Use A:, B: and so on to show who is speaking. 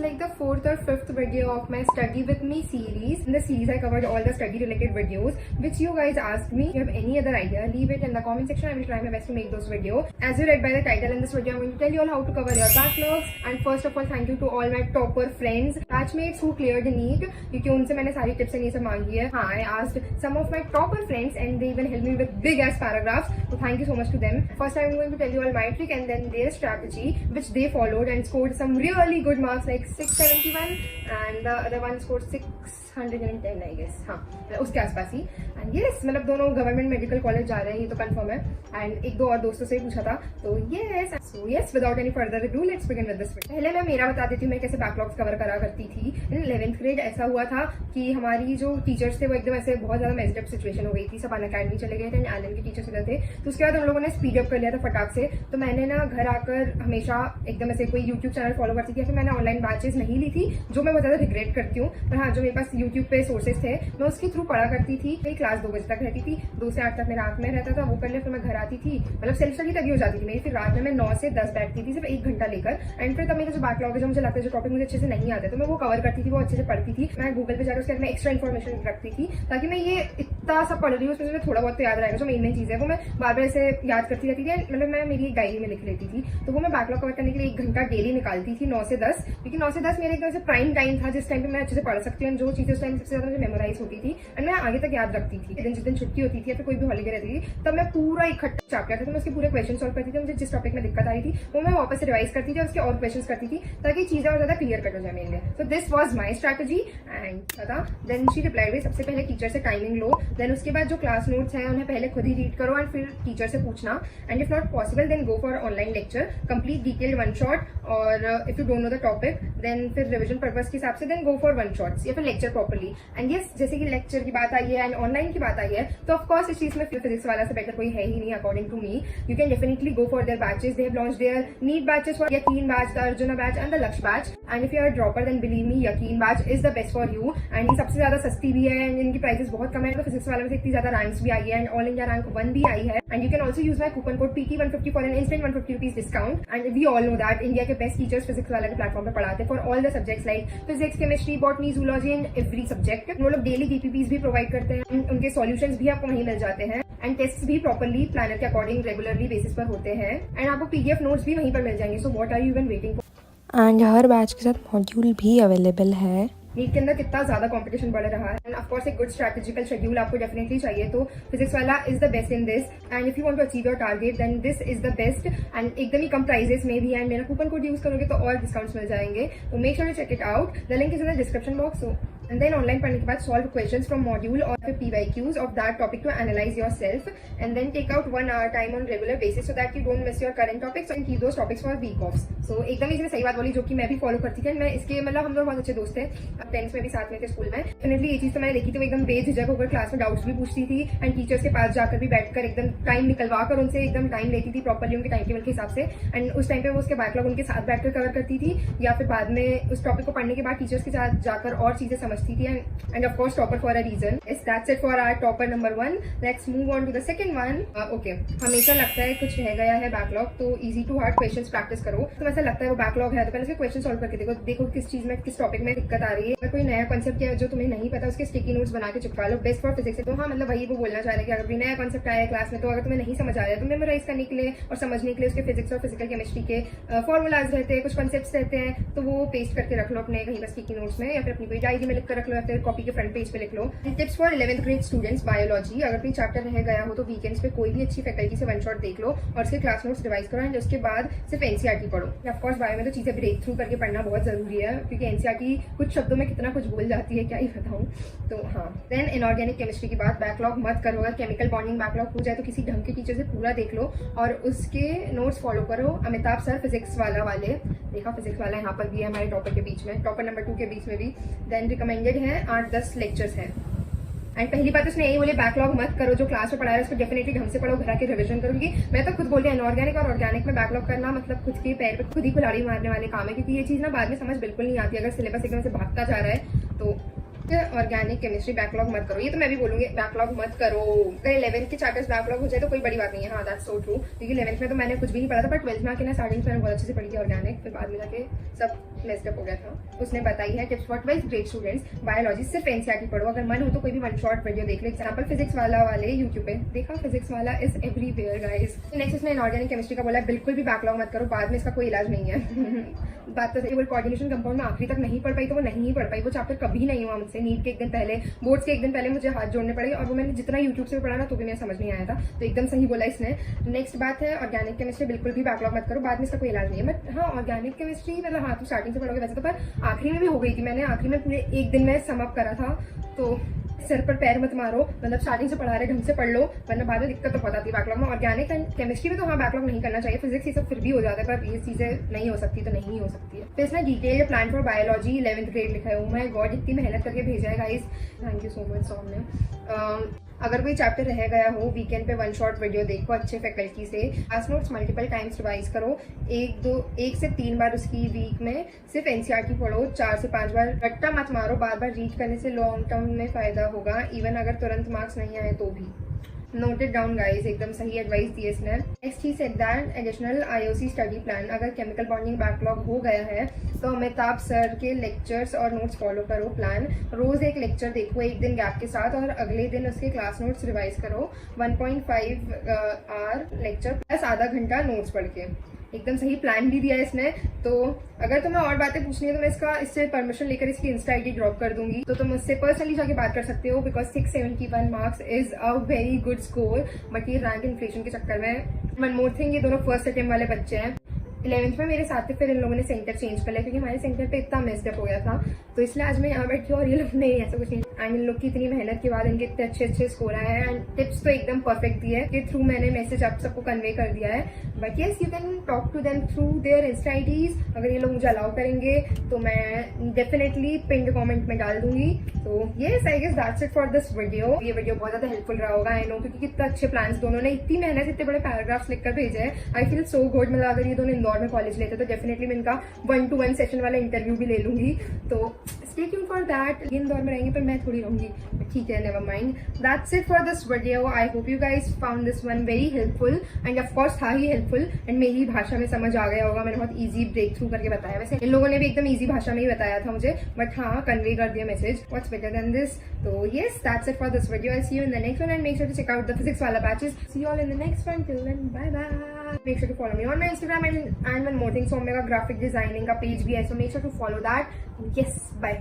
A: like the fourth or fifth video of my study with me series. In the series I covered all the study related videos which you guys asked me. If you have any other idea, leave it in the comment section. I will try my best to make those videos. As you read by the title, in this video I'm going to tell you all how to cover your backlogs. And first of all, thank you to all my topper friends, batchmates who cleared the NEET, क्योंकि उनसे मैंने सारी tips and ये सब मांगी है. हाँ, I asked some of my topper friends and they even helped me with big ass paragraphs. So thank you so much to them. First I'm going to tell you all my trick and then their strategy which they followed and scored some really good marks like 671 and the other one scored 610 I guess. हाँ, उसके आसपास ही. And yes, मतलब दोनों government medical college जा रहे हैं, ये तो कंफर्म है. एंड एक दो और दोस्तों से पूछा था, तो yes. So yes, without any further ado let's begin with this. पहले मैं मेरा बता देती हूँ मैं कैसे बैकलॉग्स कवर करा करती थी. इन 11th ग्रेड ऐसा हुआ था कि हमारी जो टीचर्स थे वो एकदम ऐसे बहुत ज्यादा मेस्ड अप सिचुएशन हो गई थी. सब अनअकैडमी चले गए थे एंड एलन के टीचर्स उधर थे. तो उसके बाद हम लोगों ने स्पीड अप कर लिया था फटाक से. तो मैंने ना घर आकर हमेशा एकदम ऐसे कोई यूट्यूब चैनल फॉलो करती थी या फिर मैंने ऑनलाइन बैचेस नहीं ली थी, जो मैं बहुत ज्यादा रिग्रेट करती हूँ. पर हाँ, जो मेरे पास यूट्यूब पे सोर्सेज थे मैं उसके थ्रू पढ़ा करती थी. मेरी क्लास 2 बजे तक रहती थी, 2 से 8 तक मेरा रात में रहता था. वो कर लिया फिर मैं घर आती थी. मतलब सेल्फ स्टडी तभी हो जाती थी मेरी. फिर रात में मैं 9 से 10 बैठती थी सिर्फ 1 घंटा लेकर. एंड फिर तब मेरा जो बैकलॉग है, जो मुझे लगता है जो टॉपिक मुझे अच्छे से नहीं आते, तो मैं वो कवर करती थी, वो अच्छे से पढ़ती थी. मैं गूगल पे जाकर उसके बाद में एक्स्ट्रा इन्फॉर्मेशन रखती थी ताकि मैं ये इतना सा पढ़ रही हूँ उसमें थोड़ा बहुत तो याद रहेगा. जो मेन चीज है वो मैं बार बार ऐसे याद करती रहती थी. मतलब मैं मेरी एक डायरी में लिख लेती थी. तो वो मैं बैकलॉग कवर करने के लिए 1 घंटा डेली निकालती थी 9 से 10, क्योंकि 9 से 10 मेरे एकदम से प्राइम टाइम था जिस टाइम पे मैं अच्छे से पढ़ सकती हूँ. जो चीजें उस टाइम सबसे ज्यादा मुझे मेमोराइज होती थी एंड मैं आगे तक याद रखती थी. जिस दिन छुट्टी होती थी या फिर कोई भी हॉलीडे रहती थी तब मैं पूरा इकट्ठा चैप्टर था, तो मैं उसके पूरे क्वेश्चन सॉल्व करती थी. मुझे जिस टॉपिक में दिक्कत आ रही थी वो मैं वापस से रिवाइज करती थी और उसके और क्वेश्चन करती थी ताकि चीजें और ज्यादा क्लियर कट हो जाए मेरे लिए. So this was my strategy. And then she replied में सबसे पहले टीचर से टाइमिंग लो, देन उसके बाद जो क्लास नोट्स है उन्हें पहले खुद ही रीड करो एंड फिर टीचर से पूछना. And if not possible then go for online lecture, complete detailed one shot. और if you don't know the topic then फिर रिविजन पर्पज के हिसाब से then go for one shots या फिर लेक्चर प्रॉपर्ली. एंड यस, जैसे कि lecture की बात आई है एंड ऑनलाइन की बात आई है, तो ऑफकोर्स इस चीज में फिजिक्स वाला से बेटर कोई है ही नहीं according to me. You can definitely go for their batches. They have launched their NEET batches for Yakeen batch, the Arjuna batch and the Lakshya batch. And if you are dropper then believe me, Yakeen batch is the best for you. And ये सबसे ज्यादा सस्ती भी है and इनकी prices बहुत कम है. तो फिजिक्स वाले में से इतनी ज्यादा रैंक्स भी आई है एंड ऑल इंडिया रैंक 1 भी आई है. And you can also use my coupon code PT150 for an instant 150 rupees discount. And we all know that India के बेस्ट टीचर्स फिजिक्स वाले के प्लेटफॉर्म पर पढ़ाते हैं for all the subjects like physics, chemistry, botany, zoology and every subject. वो लोग daily DPPs भी provide करते हैं. उनके सॉल्यूशंस भी आपको वहीं मिल जाते हैं एंड टेस्ट भी प्रॉपर्ली प्लानर के अकॉर्डिंग रेगुलरली बेसिस पर होते हैं. एंड आपको PDF नोट्स भी वहीं पर मिल जाएंगे. So what are you even waiting for.
B: And हर बैच के साथ मॉड्यूल भी अवेलेबल है.
A: नीट के अंदर कितना ज्यादा कंपटीशन बढ़ रहा है एंड ऑफ कोर्स एक गुड स्ट्रेटेजिकल शेड्यूल आपको डेफिनेटली चाहिए. तो फिजिक्स वाला is the best in this. And if you want to achieve your target then this is the best. And एकदम ही कम प्राइजेस में भी. एंड मेरा कूपन कोड यूज करोगे तो और डिस्काउंट्स मिल जाएंगे. तो make sure to check it out. The link is in the description box. And then online पढ़ने के बाद सॉल्व क्वेश्चंस फ्रॉम मॉड्यूल और फिर PYQs of that topic to analyse yourself. And then take out 1 hour time on regular basis so that you don't miss your current topics and keep those topics for week offs. So एकदम इसने सही बात बोली जो कि मैं भी follow करती थी. मैं इसके मतलब हम लोग बहुत अच्छे दोस्त थे, 10th में भी साथ में थे स्कूल में. डेफिनेटली ये चीज तो मैंने देखी थी. वो एकदम बेझिझक होकर क्लास में डाउट्स भी पूछती थी एंड टीचर्स के पास जाकर भी बैठकर एकदम टाइम निकलवा कर उनसे एकदम टाइम लेती थी प्रॉपर्ली उनके टाइम टेबल के हिसाब से. एंड उस टाइम पे वो उसके बैकलॉग उनके साथ बैठकर कवर करती थी या फिर बाद में उस टॉपिक को पढ़ने के बाद टीचर्स के साथ जाकर और चीजें समझती थी. And of course topper for a reason. Is that's it for our topper number 1. Let's move on to the second one. Okay, हमेशा लगता है कुछ रह गया है बैकलॉग तो easy to hard questions practice करो. तो ऐसा लगता है वो बैकलॉग है तो पहले उसके क्वेश्चन सॉल्व करके देखो किस चीज में किस टॉपिक में दिक्कत आ रही है. अगर कोई नया कॉन्सेप्ट है जो तुम्हें नहीं पता उसके स्टिकी नोट्स बना के चिपका लो. Best for physics. तो हाँ, मतलब वही वो बोलना चाह रहे हैं कि अगर कोई नया कॉन्सेप्ट आया है क्लास में तो अगर तुम्हें नहीं समझ आ रहा है तो मेमोराइज करने के लिए और समझने के लिए उसके फिजिक्स और फिजिकल केमिस्ट्री के फॉर्मूलाज रहते हैं, कुछ कॉन्सेप्ट्स रहते हैं, तो वो पेस्ट करके रख लो अपने कहीं पर स्टिकी नोट्स में या फिर अपनी कोई डायरी में लिख कर रख लो या फिर कॉपी के फ्रंट पेज पे लिख लो. Tips for 11th grade students biology. अगर कोई चैप्टर रह गया हो तो वीकेंड्स पे कोई भी अच्छी फैकल्टी से वन शॉट देख लो और उसके क्लास नोट्स रिवाइज करो. एंड उसके बाद सिर्फ NCERT पढ़ो. ऑफकोर्स बायो में तो चीजें ब्रेक थ्रू करके पढ़ना बहुत जरूरी है क्योंकि NCERT कुछ शब्दों में कितना कुछ बोल जाती है, क्या ही बताऊं. तो हाँ, देन इनऑर्गेनिक केमिस्ट्री की बात. बैकलॉग मत करो. अगर केमिकल बॉन्डिंग बैकलॉग हो जाए तो किसी ढंग के टीचर से पूरा देख लो और उसके नोट्स फॉलो करो. अमिताभ सर फिजिक्स वाले देखा, फिजिक्स वाला यहाँ पर भी है हमारे टॉपर के बीच में, टॉपर नंबर 2 के बीच में भी. देन रिकमेंडेड है 8-10 लेक्चर्स हैं. एंड पहली बात उसने यही बोले बैकलॉग मत करो. जो क्लास में पढ़ा है उसको डेफिनेटली ढंग से पढ़ो, घर आके रिविजन करो. क्योंकि मैं तो खुद बोलती हूँ इनऑर्गेनिक और ऑर्गेनिक में बैकलॉग करना मतलब खुद के पैर पे खुद ही कुल्हाड़ी मारने वाले काम है. क्योंकि ये चीज ना बाद में समझ बिल्कुल नहीं आती अगर सिलेबस एकदम से भागता जा रहा है. तो ऑर्गेनिक केमिस्ट्री बैकलॉग मत करो. ये तो मैं भी बोलूंगी बैकलॉग मत करो. अगर 11th के चैप्टर्स बैकलॉग हो जाए तो कोई बड़ी बात नहीं है. हाँ, दैट्स सो ट्रू. क्योंकि 11th में तो मैंने कुछ भी नहीं पढ़ा था, बट 12th में आके ना स्टार्टिंग में बहुत अच्छे से पढ़ी थी ऑर्गेनिक. फिर बाद में जाके सब मेस्ड अप हो गया था। उसने बताई है tips for 12th grade students, biology सिर्फ एनसीईआरटी पढ़ो, अगर मन हो तो कोई भी वन शॉट वीडियो देख लो। एग्जांपल फिजिक्स वाले यूट्यूब पे देखा, फिजिक्स वाला इज एवरीवेयर गाइस। नेक्स्ट इसने इनऑर्गेनिक केमिस्ट्री का बोला है बिल्कुल भी बैकलॉग मत करो, बाद में इसका कोई इलाज नहीं है। बात तो सही, वो कोऑर्डिनेशन कंपाउंड में आखिरी तक नहीं पढ़ पाई तो वो नहीं पढ़ पाई, वो चैप्टर कभी नहीं हुआ मुझसे। नीट के एक दिन पहले, बोर्ड्स के एक दिन पहले मुझे हाथ जोड़ने पड़े, और वो मैंने जितना यूट्यूब से पढ़ा ना तो भी मेरे समझ नहीं आया था। तो एकदम सही बोला इसने। नेक्स्ट बात है ऑर्गेनिक केमिस्ट्री बिल्कुल भी बैकलॉग मत करो, बाद में इसका कोई इलाज नहीं है। बट हाँ, ऑर्गेनिक केमिस्ट्री मतलब हाँ, तो स्टार्टिंग से पढ़ोगे वैसे तो, पर आखिरी में भी हो गई थी। मैंने आखिरी में पूरे एक दिन में सम अप करा था। तो सर पर पैर मत मारो, मतलब स्टार्टिंग से पढ़ा रहे ढंग से पढ़ लो, वरना बाद में दिक्कत तो बहुत आती है बैकलॉग में। ऑर्गेनिक एंड केमिस्ट्री में तो हाँ बैकलॉग नहीं करना चाहिए, फिजिक्स ये सब फिर भी हो जाता है, पर ये चीजें नहीं हो सकती तो नहीं हो सकती है। फिर इसने detail plan for biology 11th grade लिखा है। माय गॉड, इतनी मेहनत करके भेजा है guys, thank you so much Saumya. अगर कोई चैप्टर रह गया हो, वीकेंड पे वन शॉट वीडियो देखो अच्छे फैकल्टी से, class notes multiple times revise करो, 1 से 3 बार उसकी वीक में सिर्फ एनसीईआरटी पढ़ो, 4 से 5 बार रट्टा मत मारो, बार बार रीड करने से लॉन्ग टर्म में फायदा होगा, इवन अगर तुरंत मार्क्स नहीं आए तो भी। नोटेड डाउन गाइस, एकदम सही एडवाइस दी इसने। Next he said that additional IOC study plan, अगर केमिकल बॉन्डिंग बैकलॉग हो गया है तो अमिताभ सर के लेक्चर्स और नोट्स फॉलो करो। प्लान, रोज एक लेक्चर देखो एक दिन गैप के साथ, और अगले दिन उसके क्लास नोट्स रिवाइज करो। 1.5 आवर लेक्चर प्लस आधा घंटा नोट्स पढ़ के। एकदम सही प्लान भी दिया है इसने। तो अगर तुम्हें और बातें पूछनी है तो मैं इससे परमिशन लेकर इसकी इंस्टा आईडी ड्रॉप कर दूंगी, तो तुम मुझसे पर्सनली जाके बात कर सकते हो, because 671 marks is a very good score. But ये रैंक इन्फ्लेशन के चक्कर में, वन मोर थिंग, ये दोनों फर्स्ट अटेम्प्ट वाले बच्चे हैं। 11th में मेरे साथ थे, फिर इन लोगों ने सेंटर चेंज कर लिया क्योंकि हमारे सेंटर पे इतना मेस्ड अप हो गया था। तो इसलिए आज मैं यहाँ बैठी हूँ और ये लोग नहीं, ऐसा कुछ नहीं। एंड इन लोग की इतनी मेहनत के बाद इनके इतने अच्छे स्कोर आए हैं, एंड टिप्स तो एकदम परफेक्ट दिए है, के थ्रू मैंने मैसेज आप सबको कन्वे कर दिया है। But yes, you can talk to them through their insta IDs. अगर ये लोग मुझे अलाउ करेंगे तो मैं डेफिनेटली पिन कमेंट में डाल दूंगी। तो yes, I guess that's it for this video. ये वीडियो बहुत ज्यादा हेल्पफुल रहा होगा, आई नो, क्योंकि कितना अच्छे प्लान्स दोनों ने, इतनी मेहनत, इतने बड़े पैराग्राफ्स लिखकर भेजे हैं। I feel so good. मतलब अगर ये दोनों इंदौर में कॉलेज लेते तो डेफिनेटली मैं इनका 1-to-1 सेशन वाला इंटरव्यू भी ले लूंगी। तो stay tuned for that. Indore में रहेंगे पर मैं थोड़ी रहूंगी, ठीक है, never mind. That's it for this video. I hope you guys found this one very helpful, and of course था ही हेल्पफुल, एंड मेरी भाषा में समझ आ गया होगा। मैंने बहुत इजी ब्रेक थ्रू करके बताया, वैसे इन लोगों ने भी एकदम इजी भाषा में ही बताया था मुझे, बट हाँ, कन्वे कर दिया message. What's better than this. तो yes, that's it for this video. I see you in the next one, and make sure to check out the physics वाला batches. See you all in the next one. Till then, bye bye. Make sure to follow me on my Instagram, and one more thing, so मेरा graphic designing का page भी है, so make sure to follow that. Yes, bye.